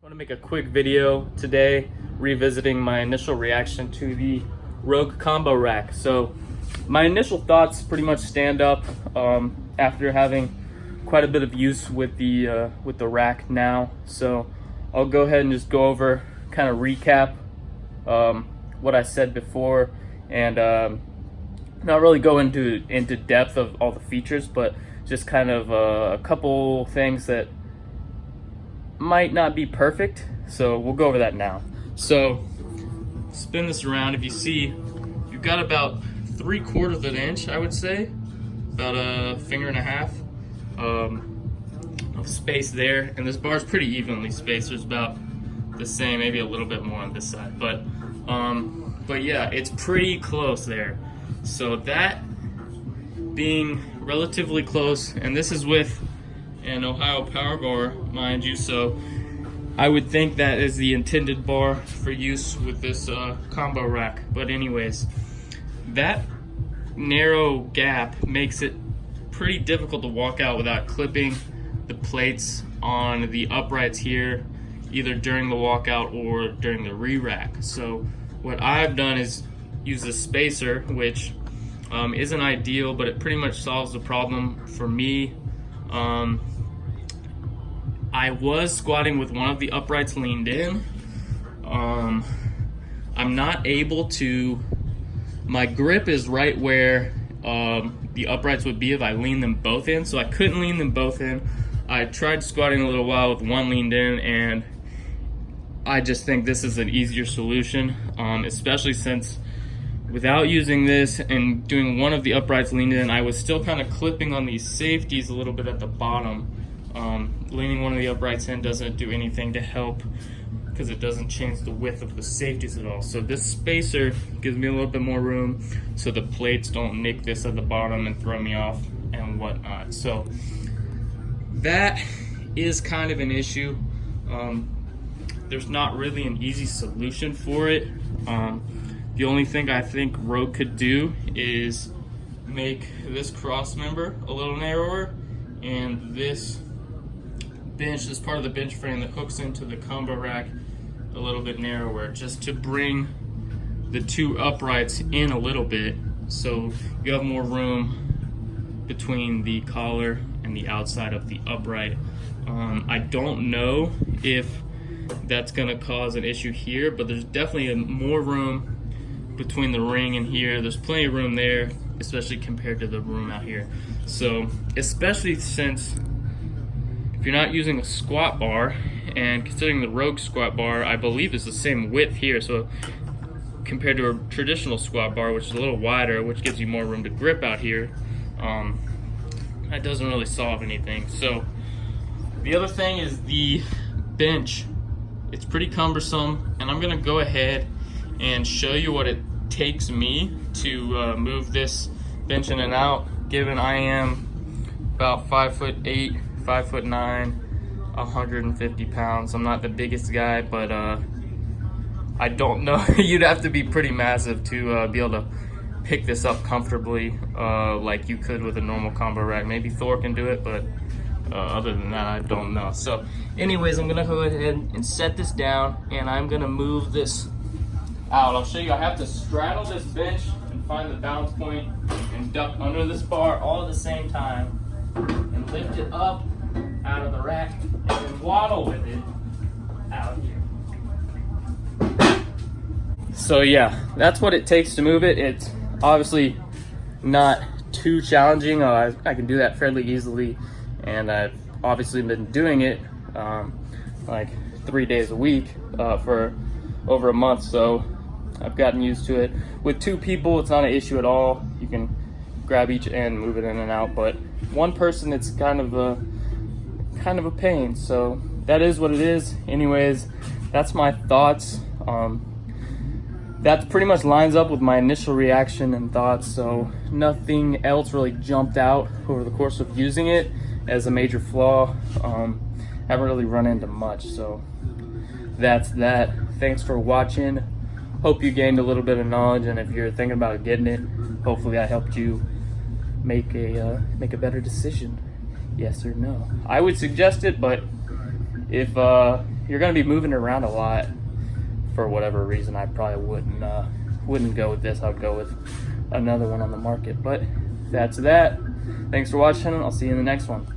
I want to make a quick video today revisiting my initial reaction to the Rogue combo rack. So my initial thoughts pretty much stand up after having quite a bit of use with the rack now. So I'll go ahead and just go over, kind of recap what I said before, and not really go into depth of all the features, but just kind of a couple things that might not be perfect, so we'll go over that now. So spin this around. If you see, you've got about 3/4 of an inch, I would say, about a finger and a half of space there, and this bar is pretty evenly spaced. There's about the same, maybe a little bit more on this side, but yeah, it's pretty close there. So that being relatively close, and this is with an Ohio power bar, mind you, so I would think that is the intended bar for use with this combo rack. But anyways, that narrow gap makes it pretty difficult to walk out without clipping the plates on the uprights here, either during the walkout or during the re-rack. So what I've done is use a spacer, which isn't ideal, but it pretty much solves the problem for me. I was squatting with one of the uprights leaned in. I'm not able to, my grip is right where the uprights would be if I leaned them both in, so I couldn't lean them both in. I tried squatting a little while with one leaned in, and I just think this is an easier solution, especially since without using this and doing one of the uprights leaned in, I was still kind of clipping on these safeties a little bit at the bottom. Leaning one of the uprights in doesn't do anything to help because it doesn't change the width of the safeties at all. So this spacer gives me a little bit more room so the plates don't nick this at the bottom and throw me off and whatnot. So that is kind of an issue. There's not really an easy solution for it. The only thing I think Rogue could do is make this cross member a little narrower, and this bench, this part of the bench frame that hooks into the combo rack, a little bit narrower, just to bring the two uprights in a little bit so you have more room between the collar and the outside of the upright. I don't know if that's going to cause an issue here, but there's definitely more room between the ring and here. There's plenty of room there, especially compared to the room out here. So especially since if you're not using a squat bar, and considering the Rogue squat bar I believe is the same width here, so compared to a traditional squat bar, which is a little wider, which gives you more room to grip out here, that doesn't really solve anything. So the other thing is the bench. It's pretty cumbersome, and I'm gonna go ahead and show you what it takes me to move this bench in and out, given I am about 5'8", 5'9", 150 pounds. I'm not the biggest guy, but I don't know. You'd have to be pretty massive to be able to pick this up comfortably like you could with a normal combo rack. Maybe Thor can do it, but other than that, I don't know. So anyways, I'm gonna go ahead and set this down, and I'm gonna move this out. I'll show you. I have to straddle this bench and find the balance point and duck under this bar all at the same time and lift it up out of the rack and then waddle with it out here. So yeah, that's what it takes to move it. It's obviously not too challenging. I can do that fairly easily, and I've obviously been doing it like 3 days a week for over a month, so I've gotten used to it. With two people, it's not an issue at all. You can grab each end, move it in and out, but one person, it's kind of a pain. So that is what it is. Anyways, that's my thoughts. That pretty much lines up with my initial reaction and thoughts, so nothing else really jumped out over the course of using it as a major flaw. Haven't really run into much, so that's that. Thanks for watching. Hope you gained a little bit of knowledge, and if you're thinking about getting it, hopefully I helped you make a better decision, yes or no. I would suggest it, but if you're gonna be moving it around a lot for whatever reason, I probably wouldn't go with this. I would go with another one on the market. But that's that. Thanks for watching. I'll see you in the next one.